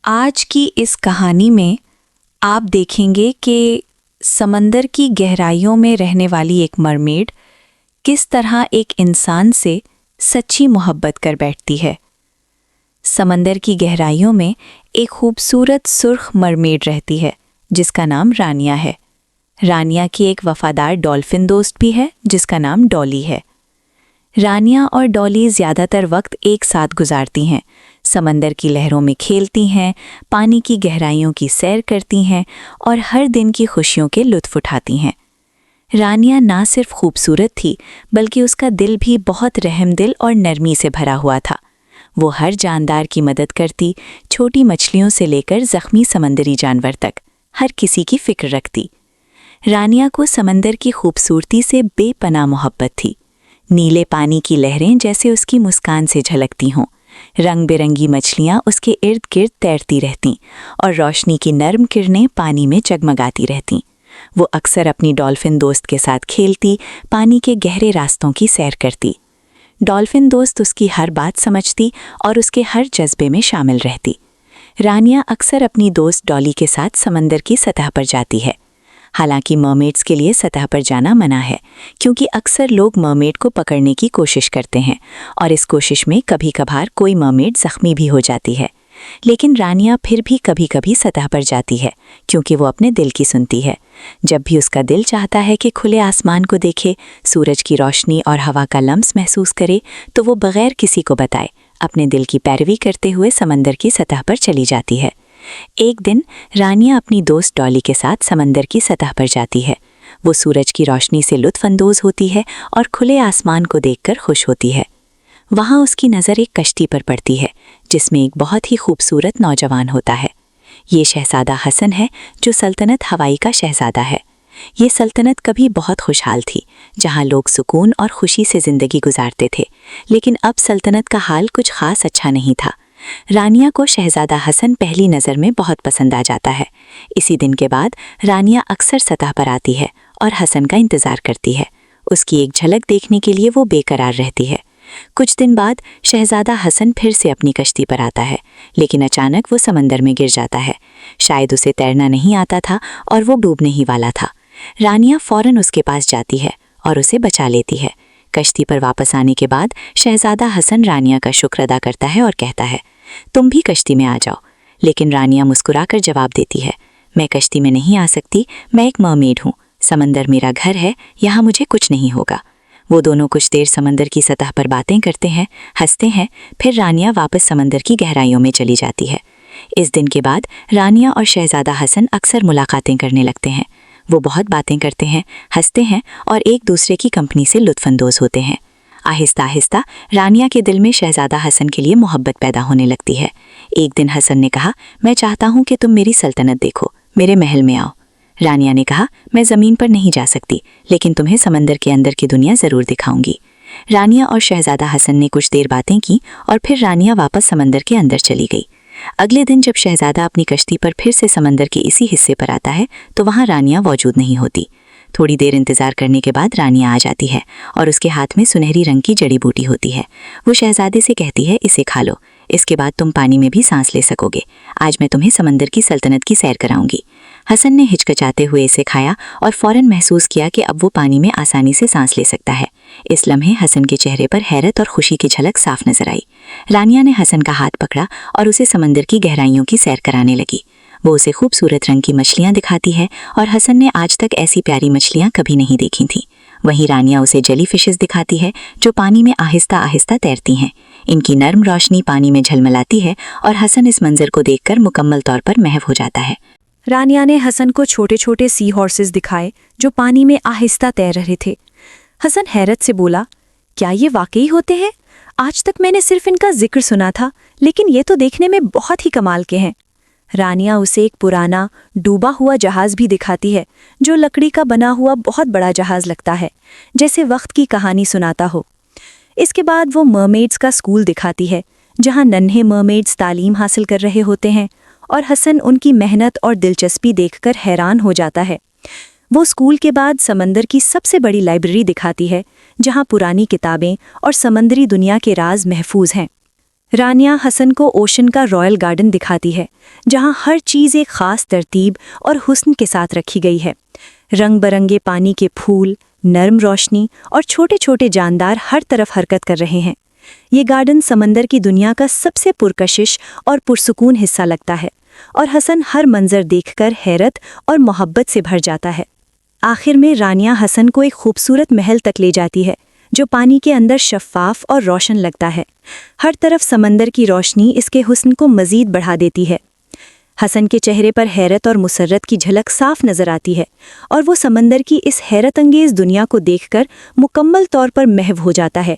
आज की इस कहानी में आप देखेंगे कि समंदर की गहराइयों में रहने वाली एक मरमेड किस तरह एक इंसान से सच्ची मोहब्बत कर बैठती है। समंदर की गहराइयों में एक खूबसूरत सुर्ख मरमेड रहती है जिसका नाम रानिया है। रानिया की एक वफादार डॉल्फिन दोस्त भी है जिसका नाम डॉली है। रानिया और डॉली ज़्यादातर वक्त एक साथ गुजारती हैं, समंदर की लहरों में खेलती हैं, पानी की गहराइयों की सैर करती हैं और हर दिन की खुशियों के लुत्फ़ उठाती हैं। रानिया ना सिर्फ खूबसूरत थी बल्कि उसका दिल भी बहुत रहमदिल और नरमी से भरा हुआ था। वो हर जानदार की मदद करती, छोटी मछलियों से लेकर ज़ख्मी समंदरी जानवर तक हर किसी की फ़िक्र रखती। रानिया को समंदर की खूबसूरती से बेपनाह मोहब्बत थी। नीले पानी की लहरें जैसे उसकी मुस्कान से झलकती हों, रंग बिरंगी मछलियाँ उसके इर्द गिर्द तैरती रहतीं और रोशनी की नर्म किरणें पानी में जगमगाती रहतीं। वो अक्सर अपनी डॉल्फिन दोस्त के साथ खेलती, पानी के गहरे रास्तों की सैर करती। डॉल्फिन दोस्त उसकी हर बात समझती और उसके हर जज्बे में शामिल रहती। रानिया अक्सर अपनी दोस्त डॉली के साथ समंदर की सतह पर जाती है। हालांकि मरमेड्स के लिए सतह पर जाना मना है क्योंकि अक्सर लोग मरमेड को पकड़ने की कोशिश करते हैं और इस कोशिश में कभी कभार कोई मरमेड जख्मी भी हो जाती है। लेकिन रानिया फिर भी कभी कभी सतह पर जाती है क्योंकि वो अपने दिल की सुनती है। जब भी उसका दिल चाहता है कि खुले आसमान को देखे, सूरज की रोशनी और हवा का लम्स महसूस करे, तो वो बगैर किसी को बताए अपने दिल की पैरवी करते हुए समंदर की सतह पर चली जाती है। एक दिन रानिया अपनी दोस्त डॉली के साथ समंदर की सतह पर जाती है। वो सूरज की रोशनी से लुत्फ़अंदोज़ होती है और खुले आसमान को देखकर खुश होती है। वहाँ उसकी नज़र एक कश्ती पर पड़ती है जिसमें एक बहुत ही खूबसूरत नौजवान होता है। ये शहज़ादा हसन है जो सल्तनत हवाई का शहज़ादा है। ये सल्तनत कभी बहुत खुशहाल थी जहाँ लोग सुकून और खुशी से ज़िंदगी गुजारते थे, लेकिन अब सल्तनत का हाल कुछ ख़ास अच्छा नहीं था। रानिया को शहज़ादा हसन पहली नज़र में बहुत पसंद आ जाता है। इसी दिन के बाद रानिया अक्सर सतह पर आती है और हसन का इंतज़ार करती है। उसकी एक झलक देखने के लिए वो बेकरार रहती है। कुछ दिन बाद शहज़ादा हसन फिर से अपनी कश्ती पर आता है, लेकिन अचानक वो समंदर में गिर जाता है। शायद उसे तैरना नहीं आता था और वो डूबने ही वाला था। रानिया फ़ौरन उसके पास जाती है और उसे बचा लेती है। कश्ती पर वापस आने के बाद शहज़ादा हसन रानिया का शुक्र अदा करता है और कहता है, तुम भी कश्ती में आ जाओ। लेकिन रानिया मुस्कुराकर जवाब देती है, मैं कश्ती में नहीं आ सकती, मैं एक मरमेड हूँ। समंदर मेरा घर है, यहाँ मुझे कुछ नहीं होगा। वो दोनों कुछ देर समंदर की सतह पर बातें करते हैं, हंसते हैं, फिर रानिया वापस समंदर की गहराइयों में चली जाती है। इस दिन के बाद रानिया और शहज़ादा हसन अक्सर मुलाकातें करने लगते हैं। वो बहुत बातें करते हैं, हंसते हैं और एक दूसरे की कंपनी से लुत्फ़अंदोज़ होते हैं। आहिस्ता आहिस्ता रानिया के दिल में शहज़ादा हसन के लिए मोहब्बत पैदा होने लगती है। एक दिन हसन ने कहा, मैं चाहता हूँ कि तुम मेरी सल्तनत देखो, मेरे महल में आओ। रानिया ने कहा, मैं ज़मीन पर नहीं जा सकती, लेकिन तुम्हें समंदर के अंदर की दुनिया ज़रूर दिखाऊंगी। रानिया और शहज़ादा हसन ने कुछ देर बातें की और फिर रानिया वापस समंदर के अंदर चली गई। अगले दिन जब शहज़ादा अपनी कश्ती पर फिर से समंदर के इसी हिस्से पर आता है तो वहाँ रानिया मौजूद नहीं होती। थोड़ी देर इंतज़ार करने के बाद रानिया आ जाती है और उसके हाथ में सुनहरी रंग की जड़ी बूटी होती है। वो शहज़ादे से कहती है, इसे खा लो, इसके बाद तुम पानी में भी सांस ले सकोगे। आज मैं तुम्हें समंदर की सल्तनत की सैर कराऊंगी। हसन ने हिचकिचाते हुए इसे खाया और फ़ौरन महसूस किया कि अब वो पानी में आसानी से सांस ले सकता है। इस लम्हे हसन के चेहरे पर हैरत और खुशी की झलक साफ नजर आई। रानिया ने हसन का हाथ पकड़ा और उसे समंदर की गहराइयों की सैर कराने लगी। वो उसे खूबसूरत रंग की मछलियाँ दिखाती है और हसन ने आज तक ऐसी प्यारी मछलियाँ कभी नहीं देखी थीं। वहीं रानिया उसे जेली फिशेस दिखाती है जो पानी में आहिस्ता आहिस्ता तैरती हैं। इनकी नर्म रोशनी पानी में झलमलाती है और हसन इस मंजर को देखकर मुकम्मल तौर पर महव हो जाता है। रानिया ने हसन को छोटे छोटे सी हॉर्सेस दिखाए जो पानी में आहिस्ता तैर रहे थे। हसन हैरत से बोला, क्या ये वाकई होते हैं? आज तक मैंने सिर्फ इनका जिक्र सुना था, लेकिन ये तो देखने में बहुत ही कमाल के हैं। रानिया उसे एक पुराना डूबा हुआ जहाज भी दिखाती है जो लकड़ी का बना हुआ बहुत बड़ा जहाज लगता है, जैसे वक्त की कहानी सुनाता हो। इसके बाद वो मरमेड्स का स्कूल दिखाती है जहाँ नन्हे मरमेड्स तालीम हासिल कर रहे होते हैं और हसन उनकी मेहनत और दिलचस्पी देखकर हैरान हो जाता है। वो स्कूल के बाद समंदर की सबसे बड़ी लाइब्रेरी दिखाती है जहाँ पुरानी किताबें और समंदरी दुनिया के राज महफूज हैं। رانیہ حسن کو اوشن کا رائل گارڈن دکھاتی ہے جہاں ہر چیز ایک خاص ترتیب اور حسن کے ساتھ رکھی گئی ہے۔ رنگ برنگے پانی کے پھول، نرم روشنی اور چھوٹے چھوٹے جاندار ہر طرف حرکت کر رہے ہیں۔ یہ گارڈن سمندر کی دنیا کا سب سے پرکشش اور پرسکون حصہ لگتا ہے، اور حسن ہر منظر دیکھ کر حیرت اور محبت سے بھر جاتا ہے۔ آخر میں رانیہ حسن کو ایک خوبصورت محل تک لے جاتی ہے جو پانی کے اندر شفاف اور روشن لگتا ہے۔ ہر طرف سمندر کی روشنی اس کے حسن کو مزید بڑھا دیتی ہے۔ حسن کے چہرے پر حیرت اور مسرت کی جھلک صاف نظر آتی ہے، اور وہ سمندر کی اس حیرت انگیز دنیا کو دیکھ کر مکمل طور پر محو ہو جاتا ہے۔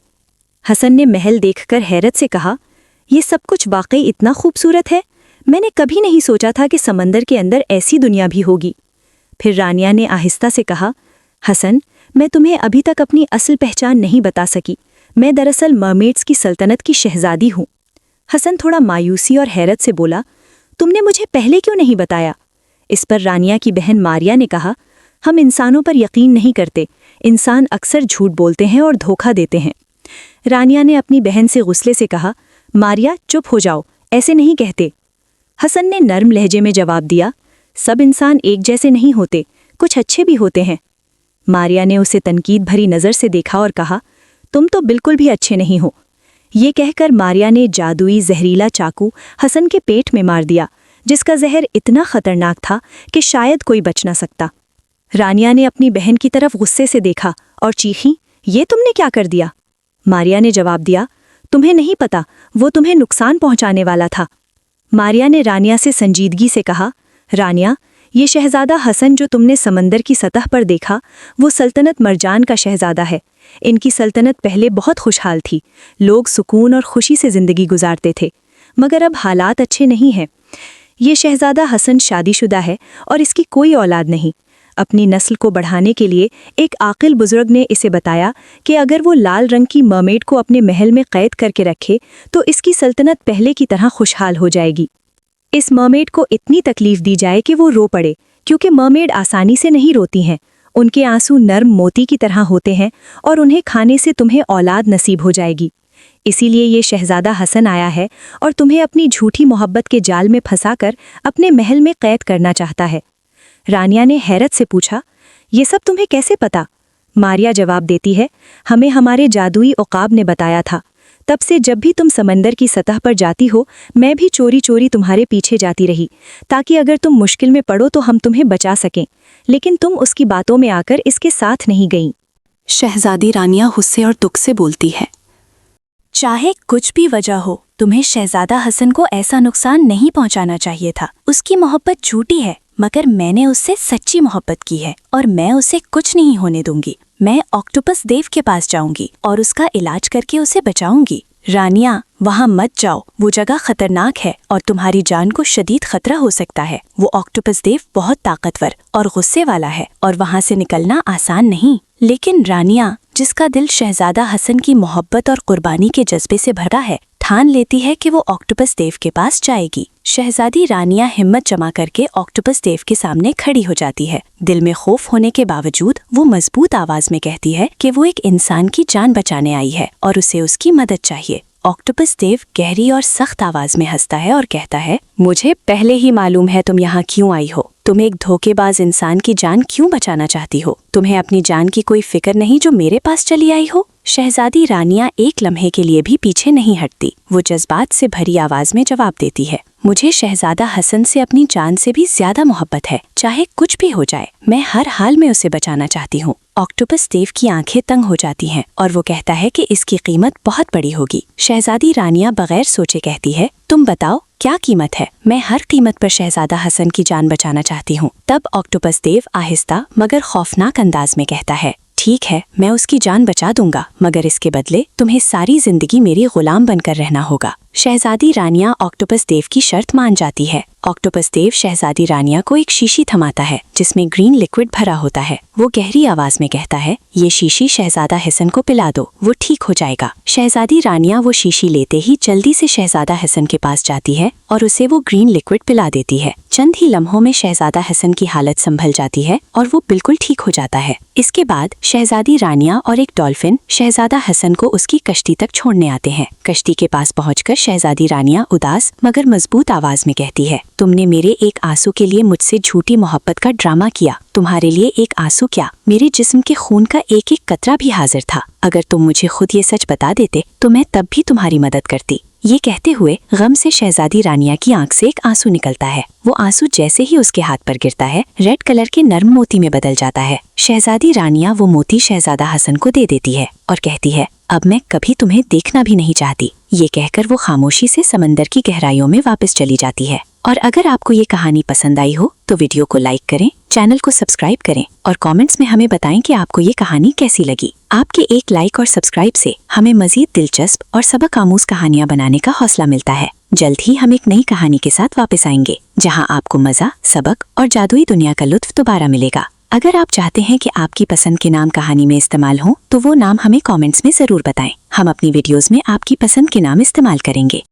حسن نے محل دیکھ کر حیرت سے کہا، یہ سب کچھ واقعی اتنا خوبصورت ہے؟ میں نے کبھی نہیں سوچا تھا کہ سمندر کے اندر ایسی دنیا بھی ہوگی۔ پھر رانیہ نے آہستہ سے کہا، حسن، میں تمہیں ابھی تک اپنی اصل پہچان نہیں بتا سکی۔ میں دراصل مرمیڈز کی سلطنت کی شہزادی ہوں۔ حسن تھوڑا مایوسی اور حیرت سے بولا، تم نے مجھے پہلے کیوں نہیں بتایا؟ اس پر رانیہ کی بہن ماریا نے کہا، ہم انسانوں پر یقین نہیں کرتے، انسان اکثر جھوٹ بولتے ہیں اور دھوکہ دیتے ہیں۔ رانیہ نے اپنی بہن سے غصے سے کہا، ماریا چپ ہو جاؤ، ایسے نہیں کہتے۔ حسن نے نرم لہجے میں جواب دیا، سب انسان ایک جیسے نہیں ہوتے، کچھ اچھے بھی ہوتے ہیں۔ ماریا نے اسے تنقید بھری نظر سے دیکھا اور کہا، تم تو بالکل بھی اچھے نہیں ہو۔ یہ کہہ کر ماریا نے جادوئی زہریلا چاقو حسن کے پیٹ میں مار دیا، جس کا زہر اتنا خطرناک تھا کہ شاید کوئی بچ نہ سکتا۔ رانیہ نے اپنی بہن کی طرف غصے سے دیکھا اور چیخی، یہ تم نے کیا کر دیا؟ ماریا نے جواب دیا، تمہیں نہیں پتا، وہ تمہیں نقصان پہنچانے والا تھا۔ ماریا نے رانیہ سے سنجیدگی سے کہا، رانیہ، یہ شہزادہ حسن جو تم نے سمندر کی سطح پر دیکھا، وہ سلطنت مرجان کا شہزادہ ہے۔ ان کی سلطنت پہلے بہت خوشحال تھی، لوگ سکون اور خوشی سے زندگی گزارتے تھے، مگر اب حالات اچھے نہیں ہیں۔ یہ شہزادہ حسن شادی شدہ ہے اور اس کی کوئی اولاد نہیں۔ اپنی نسل کو بڑھانے کے لیے ایک عاقل بزرگ نے اسے بتایا کہ اگر وہ لال رنگ کی مرمیڈ کو اپنے محل میں قید کر کے رکھے تو اس کی سلطنت پہلے کی طرح خوشحال ہو جائے گی۔ اس مرمیڈ کو اتنی تکلیف دی جائے کہ وہ رو پڑے، کیونکہ مرمیڈ آسانی سے نہیں روتی ہیں، ان کے آنسو نرم موتی کی طرح ہوتے ہیں اور انہیں کھانے سے تمہیں اولاد نصیب ہو جائے گی۔ اسی لیے یہ شہزادہ حسن آیا ہے اور تمہیں اپنی جھوٹی محبت کے جال میں پھنسا کر اپنے محل میں قید کرنا چاہتا ہے۔ رانیہ نے حیرت سے پوچھا، یہ سب تمہیں کیسے پتا؟ ماریا جواب دیتی ہے، ہمیں ہمارے جادوئی عقاب نے بتایا تھا۔ تب سے جب بھی تم سمندر کی سطح پر جاتی ہو، میں بھی چوری چوری تمہارے پیچھے جاتی رہی، تاکہ اگر تم مشکل میں پڑو تو ہم تمہیں بچا سکیں، لیکن تم اس کی باتوں میں آ کر اس کے ساتھ نہیں گئیں۔ شہزادی رانیہ غصے اور دکھ سے بولتی ہے، چاہے کچھ بھی وجہ ہو، تمہیں شہزادہ حسن کو ایسا نقصان نہیں پہنچانا چاہیے تھا۔ اس کی محبت جھوٹی ہے، مگر میں نے اس سے سچی محبت کی ہے اور میں اسے کچھ نہیں ہونے دوں گی۔ میں آکٹوپس دیو کے پاس جاؤں گی اور اس کا علاج کر کے اسے بچاؤں گی۔ رانیہ، وہاں مت جاؤ، وہ جگہ خطرناک ہے اور تمہاری جان کو شدید خطرہ ہو سکتا ہے۔ وہ آکٹوپس دیو بہت طاقتور اور غصے والا ہے اور وہاں سے نکلنا آسان نہیں۔ لیکن رانیہ، جس کا دل شہزادہ حسن کی محبت اور قربانی کے جذبے سے بھرا ہے، ٹھان لیتی ہے کہ وہ آکٹوپس دیو کے پاس جائے گی۔ شہزادی رانیہ ہمت جمع کر کے آکٹوپس دیو کے سامنے کھڑی ہو جاتی ہے۔ دل میں خوف ہونے کے باوجود وہ مضبوط آواز میں کہتی ہے کہ وہ ایک انسان کی جان بچانے آئی ہے اور اسے اس کی مدد چاہیے۔ آکٹوپس دیو گہری اور سخت آواز میں ہنستا ہے اور کہتا ہے، مجھے پہلے ہی معلوم ہے تم یہاں کیوں آئی ہو۔ تم ایک دھوکے باز انسان کی جان کیوں بچانا چاہتی ہو؟ تمہیں اپنی جان کی کوئی فکر نہیں جو میرے پاس چلی آئی ہو؟ شہزادی رانیہ ایک لمحے کے لیے بھی پیچھے نہیں ہٹتی، وہ جذبات سے بھری آواز میں جواب دیتی ہے، مجھے شہزادہ حسن سے اپنی جان سے بھی زیادہ محبت ہے، چاہے کچھ بھی ہو جائے، میں ہر حال میں اسے بچانا چاہتی ہوں۔ آکٹوپس دیو کی آنکھیں تنگ ہو جاتی ہیں اور وہ کہتا ہے کہ اس کی قیمت بہت بڑی ہوگی۔ شہزادی رانیہ بغیر سوچے کہتی ہے، تم بتاؤ کیا قیمت ہے؟ میں ہر قیمت پر شہزادہ حسن کی جان بچانا چاہتی ہوں۔ تب آکٹوپس دیو آہستہ مگر خوفناک انداز میں کہتا ہے، ٹھیک ہے، میں اس کی جان بچا دوں گا، مگر اس کے بدلے تمہیں ساری زندگی میری غلام بن کر رہنا ہوگا۔ شہزادی رانیہ آکٹوپس دیو کی شرط مان جاتی ہے۔ آکٹوپس دیو شہزادی رانیہ کو ایک شیشی تھماتا ہے جس میں گرین لیکوڈ بھرا ہوتا ہے۔ وہ گہری آواز میں کہتا ہے، یہ شیشی شہزادہ حسن کو پلا دو، وہ ٹھیک ہو جائے گا۔ شہزادی رانیہ وہ شیشی لیتے ہی جلدی سے شہزادہ حسن کے پاس جاتی ہے اور اسے وہ گرین لیکوڈ پلا دیتی ہے۔ चंद ही लम्हों में शहजादा हसन की हालत संभल जाती है और वो बिल्कुल ठीक हो जाता है। इसके बाद शहजादी रानिया और एक डॉल्फिन शहजादा हसन को उसकी कश्ती तक छोड़ने आते हैं। कश्ती के पास पहुंचकर शहजादी रानिया उदास मगर मजबूत आवाज में कहती है, तुमने मेरे एक आंसू के लिए मुझसे झूठी मोहब्बत का ड्रामा किया। तुम्हारे लिए एक आंसू क्या, मेरे जिस्म के खून का एक एक कतरा भी हाजिर था। अगर तुम मुझे खुद ये सच बता देते तो मैं तब भी तुम्हारी मदद करती। ये कहते हुए गम से शहजादी रानिया की आंख से एक आंसू निकलता है। वो आंसू जैसे ही उसके हाथ पर गिरता है रेड कलर के नर्म मोती में बदल जाता है। शहजादी रानिया वो मोती शहजादा हसन को दे देती है और कहती है, अब मैं कभी तुम्हें देखना भी नहीं चाहती। ये कहकर वो खामोशी से समंदर की गहराइयों में वापस चली जाती है। और अगर आपको ये कहानी पसंद आई हो तो वीडियो को लाइक करें, चैनल को सब्सक्राइब करें और कमेंट्स में हमें बताएं कि आपको ये कहानी कैसी लगी। आपके एक लाइक और सब्सक्राइब से हमें मजीद दिलचस्प और सबक आमूज कहानियां बनाने का हौसला मिलता है। जल्द ही हम एक नई कहानी के साथ वापस आएंगे जहां आपको मजा, सबक और जादुई दुनिया का लुत्फ दोबारा मिलेगा। अगर आप चाहते हैं कि आपकी पसंद के नाम कहानी में इस्तेमाल हों तो वो नाम हमें कमेंट्स में जरूर बताएं। हम अपनी वीडियोस में आपकी पसंद के नाम इस्तेमाल करेंगे।